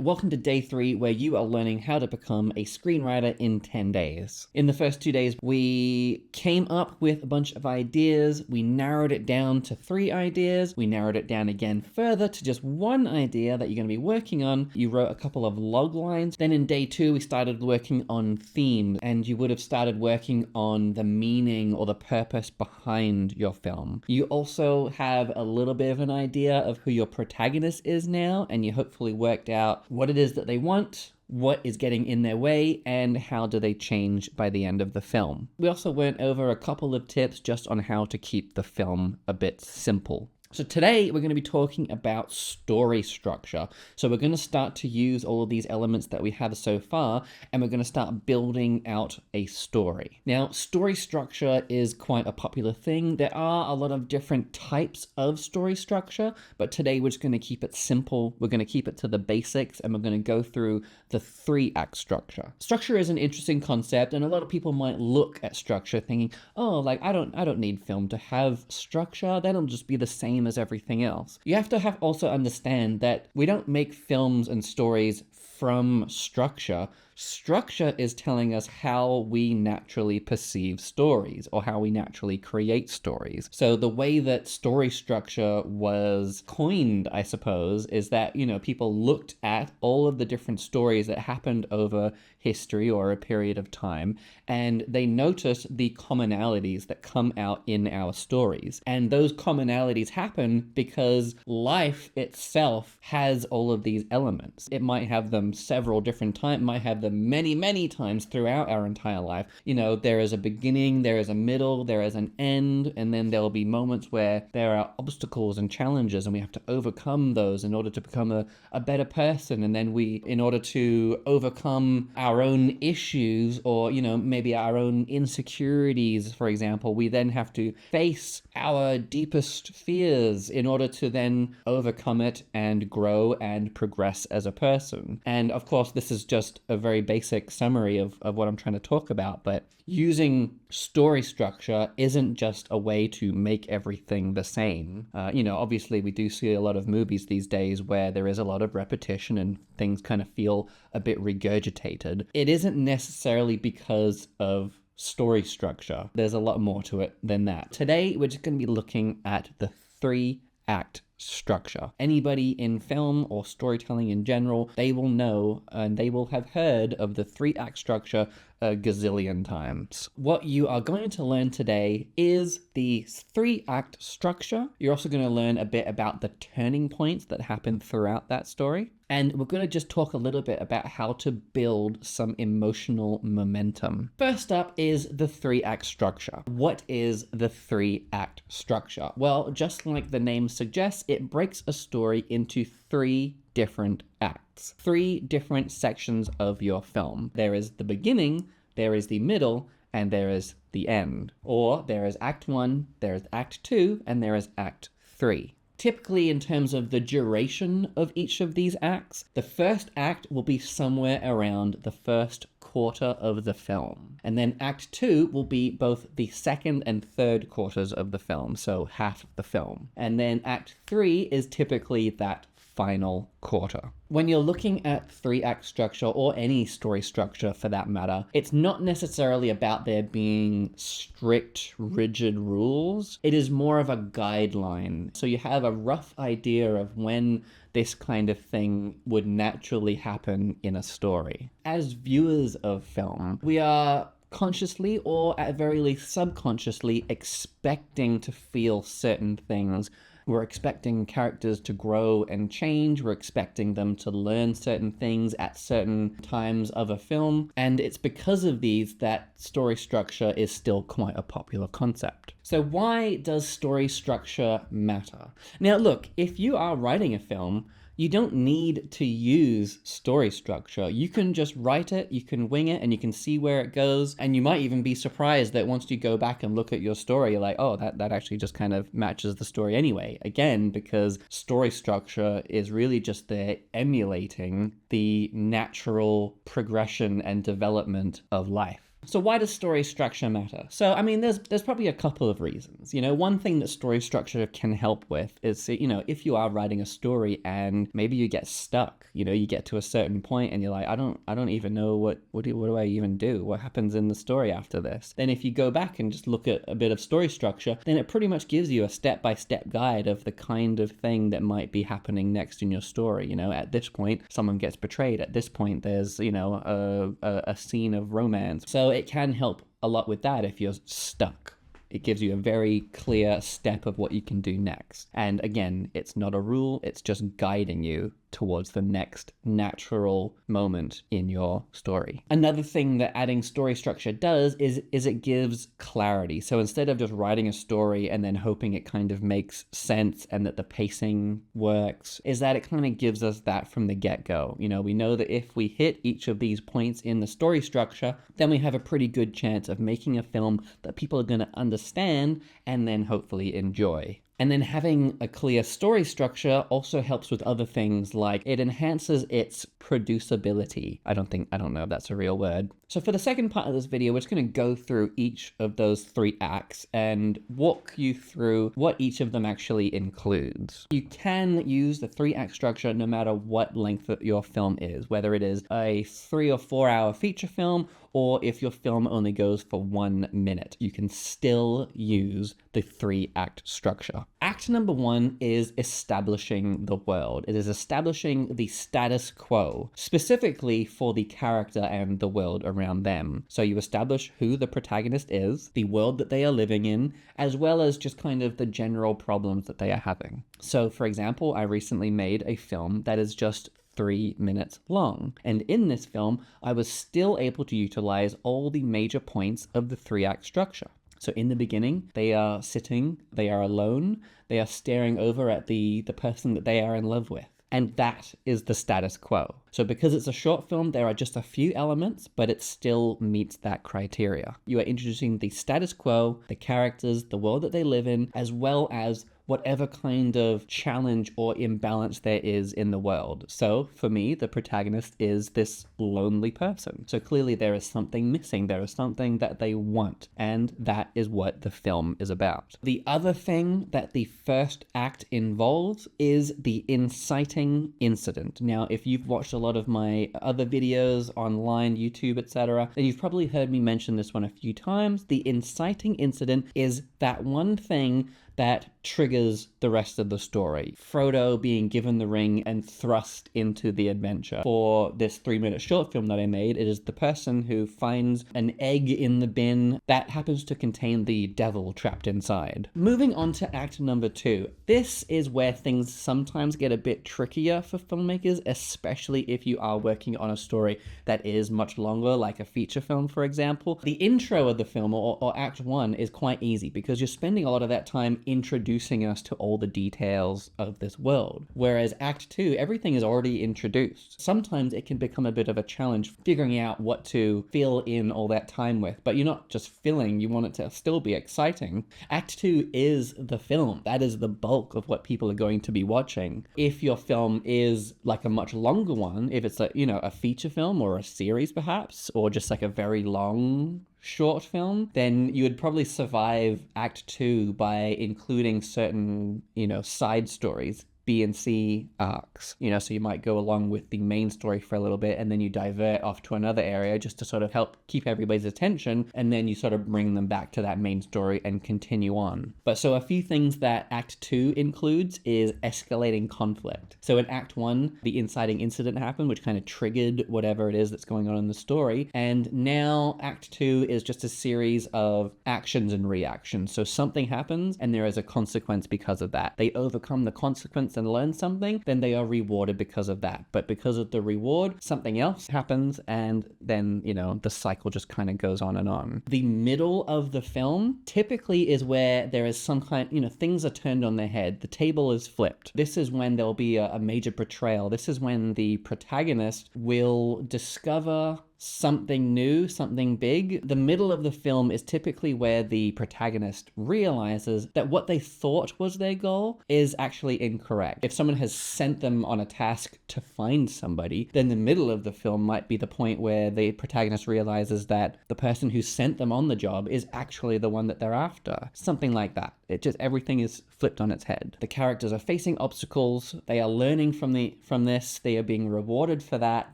welcome to day 3 where you are learning how to become a screenwriter in 10 days. In the first 2 days, we came up with a bunch of ideas. We narrowed it down to 3 ideas. We narrowed it down again further to just 1 idea that you're going to be working on. You wrote a couple of log lines. Then in day 2, we started working on themes, and you would have started working on the meaning or the purpose behind your film. You also have a little bit of an idea of who your protagonist is now, and you hopefully worked out what it is that they want, what is getting in their way, and how do they change by the end of the film. We also went over a couple of tips just on how to keep the film a bit simple. So today we're going to be talking about story structure. So we're going to start to use all of these elements that we have so far, and we're going to start building out a story. Now, story structure is quite a popular thing. There are a lot of different types of story structure, but today we're just going to keep it simple. We're going to keep it to the basics, and we're going to go through the 3-act structure. Structure is an interesting concept, and a lot of people might look at structure thinking, oh, like I don't need film to have structure. That'll just be the same as everything else. You have to also understand that we don't make films and stories from structure. Structure is telling us how we naturally perceive stories or how we naturally create stories. So the way that story structure was coined, I suppose, is that, people looked at all of the different stories that happened over history or a period of time, and they noticed the commonalities that come out in our stories. And those commonalities happen because life itself has all of these elements. It might have them several different times, might have them many times throughout our entire life. There is a beginning, there is a middle, there is an end, and then there'll be moments where there are obstacles and challenges, and we have to overcome those in order to become a better person. And then in order to overcome our own issues or, maybe our own insecurities, for example, we then have to face our deepest fears in order to then overcome it and grow and progress as a person. And of course, this is just a very basic summary of what I'm trying to talk about, but using story structure isn't just a way to make everything the same. Obviously we do see a lot of movies these days where there is a lot of repetition and things kind of feel a bit regurgitated. It isn't necessarily because of story structure. There's a lot more to it than that. Today, we're just going to be looking at the 3-act structure. Anybody in film or storytelling in general, they will know and they will have heard of the 3-act structure a gazillion times. What you are going to learn today is the 3-act structure. You're also going to learn a bit about the turning points that happen throughout that story. And we're going to just talk a little bit about how to build some emotional momentum. First up is the 3-act structure. What is the 3-act structure? Well, just like the name suggests, it breaks a story into 3 different acts, 3 different sections of your film. There is the beginning, there is the middle, and there is the end. Or there is Act 1, there is Act 2, and there is Act 3. Typically, in terms of the duration of each of these acts, the first act will be somewhere around the first quarter of the film. And then Act 2 will be both the second and third quarters of the film, so half the film. And then Act 3 is typically that final quarter. When you're looking at 3-act structure, or any story structure for that matter, it's not necessarily about there being strict, rigid rules. It is more of a guideline. So you have a rough idea of when this kind of thing would naturally happen in a story. As viewers of film, we are consciously or at very least subconsciously expecting to feel certain things. We're expecting characters to grow and change. We're expecting them to learn certain things at certain times of a film. And it's because of these that story structure is still quite a popular concept. So why does story structure matter? Now, look, if you are writing a film, you don't need to use story structure. You can just write it, you can wing it, and you can see where it goes. And you might even be surprised that once you go back and look at your story, you're like, oh, that actually just kind of matches the story anyway. Again, because story structure is really just there emulating the natural progression and development of life. So why does story structure matter? So, I mean, there's probably a couple of reasons. One thing that story structure can help with is, if you are writing a story and maybe you get stuck, you get to a certain point and you're like, I don't even know what do I even do? What happens in the story after this? Then if you go back and just look at a bit of story structure, then it pretty much gives you a step-by-step guide of the kind of thing that might be happening next in your story. At this point, someone gets betrayed. At this point, there's, a scene of romance. So it can help a lot with that if you're stuck. It gives you a very clear step of what you can do next. And again, it's not a rule, it's just guiding you towards the next natural moment in your story. Another thing that adding story structure does is it gives clarity. So instead of just writing a story and then hoping it kind of makes sense and that the pacing works, is that it kind of gives us that from the get-go. We know that if we hit each of these points in the story structure, then we have a pretty good chance of making a film that people are going to understand and then hopefully enjoy. And then having a clear story structure also helps with other things, like it enhances its producibility. I don't know if that's a real word. So for the second part of this video, we're just going to go through each of those 3 acts and walk you through what each of them actually includes. You can use the 3-act structure no matter what length your film is, whether it is a 3 or 4 hour feature film, or if your film only goes for 1 minute, you can still use the 3-act structure. Act number 1 is establishing the world. It is establishing the status quo, specifically for the character and the world around them. So you establish who the protagonist is, the world that they are living in, as well as just kind of the general problems that they are having. So for example, I recently made a film that is just 3 minutes long. And in this film, I was still able to utilize all the major points of the 3-act structure. So in the beginning, they are sitting, they are alone, they are staring over at the person that they are in love with. And that is the status quo. So because it's a short film, there are just a few elements, but it still meets that criteria. You are introducing the status quo, the characters, the world that they live in, as well as whatever kind of challenge or imbalance there is in the world. So for me, the protagonist is this lonely person. So clearly there is something missing. There is something that they want, and that is what the film is about. The other thing that the first act involves is the inciting incident. Now, if you've watched a lot of my other videos online, YouTube, etc., then you've probably heard me mention this one a few times. The inciting incident is that one thing that triggers the rest of the story. Frodo being given the ring and thrust into the adventure. For this 3-minute short film that I made, it is the person who finds an egg in the bin that happens to contain the devil trapped inside. Moving on to act number 2. This is where things sometimes get a bit trickier for filmmakers, especially if you are working on a story that is much longer, like a feature film, for example. The intro of the film, or act 1, is quite easy because you're spending a lot of that time introducing us to all the details of this world. Whereas Act 2, everything is already introduced. Sometimes it can become a bit of a challenge figuring out what to fill in all that time with, but you're not just filling, you want it to still be exciting. Act 2 is the film. That is the bulk of what people are going to be watching. If your film is like a much longer one, if it's a feature film or a series perhaps, or just like a very long short film, then you would probably survive Act 2 by including certain, side stories, B and C arcs, so you might go along with the main story for a little bit and then you divert off to another area just to sort of help keep everybody's attention, and then you sort of bring them back to that main story and continue on. But so a few things that Act 2 includes is escalating conflict. So in Act 1, the inciting incident happened, which kind of triggered whatever it is that's going on in the story, and now Act 2 is just a series of actions and reactions. So something happens and there is a consequence because of that. They overcome the consequence and learn something, then they are rewarded because of that. But because of the reward, something else happens, and then, the cycle just kind of goes on and on. The middle of the film typically is where there is some kind, things are turned on their head. The table is flipped. This is when there'll be a major betrayal. This is when the protagonist will discover something new, something big. The middle of the film is typically where the protagonist realizes that what they thought was their goal is actually incorrect. If someone has sent them on a task to find somebody, then the middle of the film might be the point where the protagonist realizes that the person who sent them on the job is actually the one that they're after. Something like that. It just, everything is flipped on its head. The characters are facing obstacles, they are learning from this, they are being rewarded for that,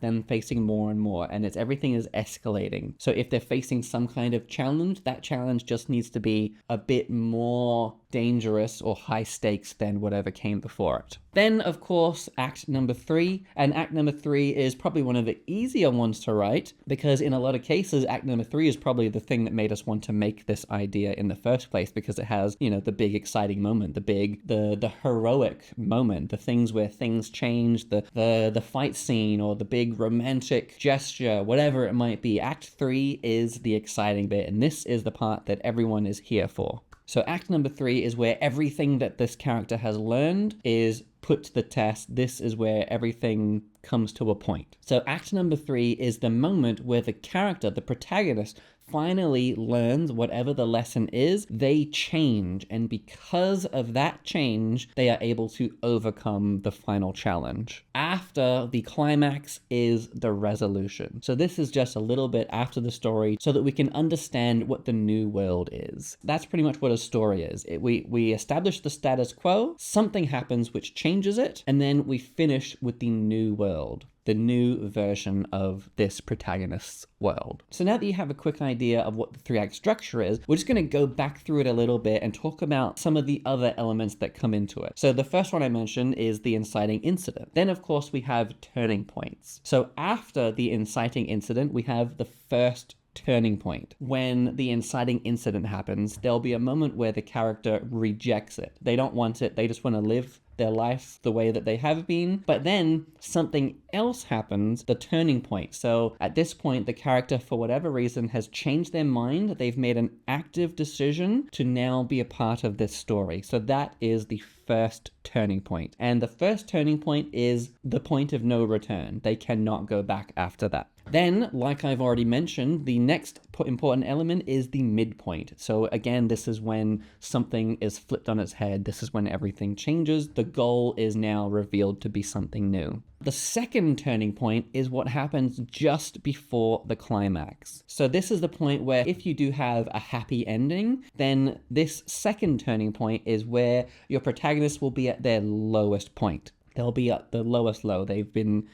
then facing more and more, and everything is escalating. So if they're facing some kind of challenge, that challenge just needs to be a bit more dangerous or high stakes than whatever came before it. Then, of course, act number 3. And act number 3 is probably one of the easier ones to write, because in a lot of cases, act number 3 is probably the thing that made us want to make this idea in the first place, because it has, you know, the big exciting moment, the heroic moment, the things where things change, the fight scene or the big romantic gesture, whatever it might be. Act 3 is the exciting bit, and this is the part that everyone is here for. So act number 3 is where everything that this character has learned is put to the test. This is where everything comes to a point. So act number 3 is the moment where the character, the protagonist, finally learns whatever the lesson is. They change, and because of that change, they are able to overcome the final challenge. After the climax is the resolution. So this is just a little bit after the story so that we can understand what the new world is. That's pretty much what a story is. We establish the status quo, something happens which changes it, and then we finish with the new world, the new version of this protagonist's world. So now that you have a quick idea of what the 3-act structure is, we're just going to go back through it a little bit and talk about some of the other elements that come into it. So the first one I mentioned is the inciting incident. Then, of course, we have turning points. So after the inciting incident, we have the first turning point. When the inciting incident happens, there'll be a moment where the character rejects it. They don't want it. They just want to live their life the way that they have been. But then something else happens, the turning point. So at this point, the character, for whatever reason, has changed their mind. They've made an active decision to now be a part of this story. So that is the first turning point. And the first turning point is the point of no return. They cannot go back after that. Then, like I've already mentioned, the next important element is the midpoint. So again, this is when something is flipped on its head. This is when everything changes. The goal is now revealed to be something new. The second turning point is what happens just before the climax. So this is the point where if you do have a happy ending, then this second turning point is where your protagonist will be at their lowest point. They'll be at the lowest low. They've been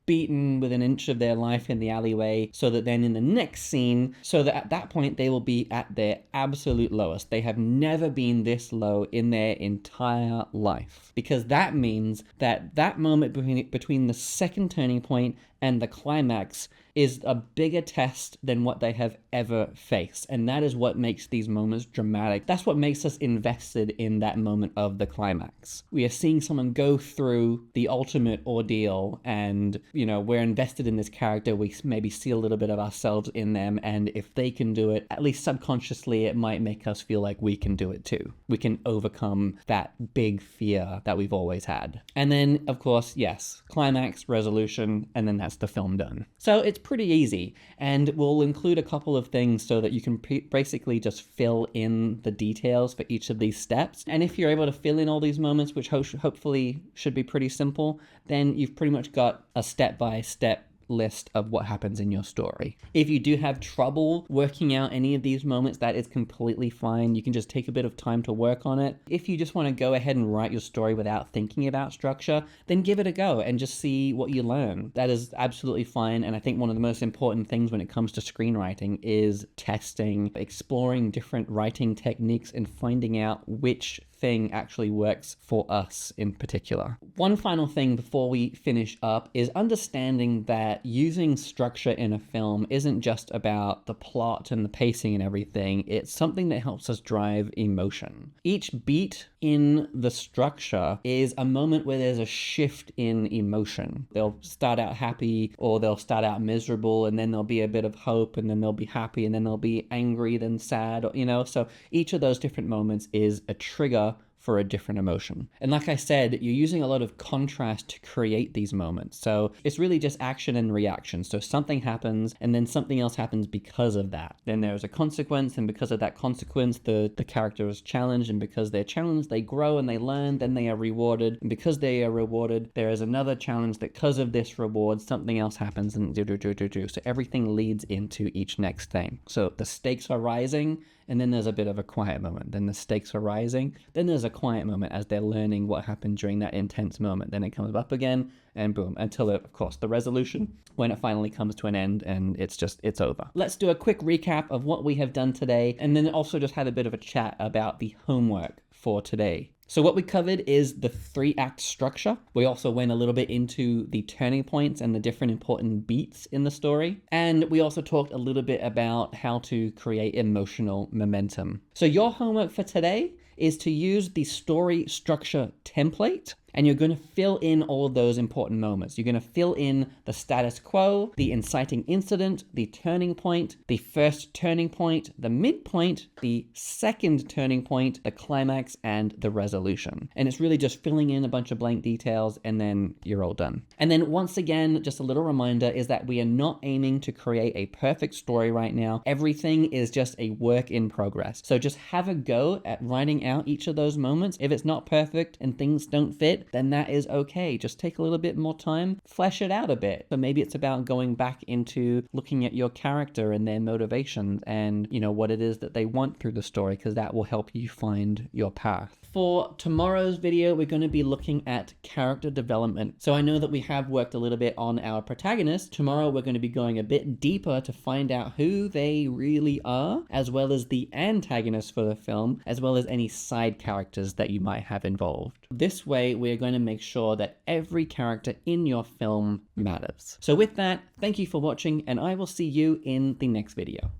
beaten with an inch of their life in the alleyway, so that then in the next scene, so that at that point they will be at their absolute lowest. They have never been this low in their entire life, because that means that that moment between the second turning point and the climax is a bigger test than what they have ever faced. And that is what makes these moments dramatic. That's what makes us invested in that moment of the climax. We are seeing someone go through the ultimate ordeal, and, you know, we're invested in this character. We maybe see a little bit of ourselves in them. And if they can do it, at least subconsciously, it might make us feel like we can do it too. We can overcome that big fear that we've always had. And then, of course, yes, climax, resolution, and then that's the film done. So it's pretty easy, and we'll include a couple of things so that you can basically just fill in the details for each of these steps. And if you're able to fill in all these moments, which hopefully should be pretty simple, then you've pretty much got a step-by-step list of what happens in your story. If you do have trouble working out any of these moments, that is completely fine. You can just take a bit of time to work on it. If you just want to go ahead and write your story without thinking about structure, then give it a go and just see what you learn. That is absolutely fine. And I think one of the most important things when it comes to screenwriting is testing, exploring different writing techniques and finding out which thing actually works for us in particular. One final thing before we finish up is understanding that using structure in a film isn't just about the plot and the pacing and everything. It's something that helps us drive emotion. Each beat in the structure is a moment where there's a shift in emotion. They'll start out happy, or they'll start out miserable, and then there'll be a bit of hope, and then they'll be happy, and then they'll be angry, then sad, or, you know. So each of those different moments is a trigger for a different emotion. And like I said, you're using a lot of contrast to create these moments. So it's really just action and reaction. So something happens and then something else happens because of that. Then there's a consequence, and because of that consequence, the character is challenged, and because they're challenged, they grow and they learn, then they are rewarded. And because they are rewarded, there is another challenge that because of this reward, something else happens and do. So everything leads into each next thing. So the stakes are rising, and then there's a bit of a quiet moment. Then the stakes are rising. Then there's a quiet moment as they're learning what happened during that intense moment. Then it comes up again, and boom, until, of course, the resolution, when it finally comes to an end and it's over. Let's do a quick recap of what we have done today, and then also just have a bit of a chat about the homework for today. So what we covered is the 3-act structure. We also went a little bit into the turning points and the different important beats in the story. And we also talked a little bit about how to create emotional momentum. So your homework for today is to use the story structure template, and you're going to fill in all of those important moments. You're going to fill in the status quo, the inciting incident, the turning point, the first turning point, the midpoint, the second turning point, the climax, and the resolution. And it's really just filling in a bunch of blank details, and then you're all done. And then once again, just a little reminder is that we are not aiming to create a perfect story right now. Everything is just a work in progress. So just have a go at writing out each of those moments. If it's not perfect and things don't fit, then that is okay. Just take a little bit more time, flesh it out a bit. So maybe it's about going back into looking at your character and their motivations and, what it is that they want through the story, because that will help you find your path. For tomorrow's video, we're going to be looking at character development. So I know that we have worked a little bit on our protagonist. Tomorrow, we're going to be going a bit deeper to find out who they really are, as well as the antagonist for the film, as well as any side characters that you might have involved. This way, we're going to make sure that every character in your film matters. So with that, thank you for watching, and I will see you in the next video.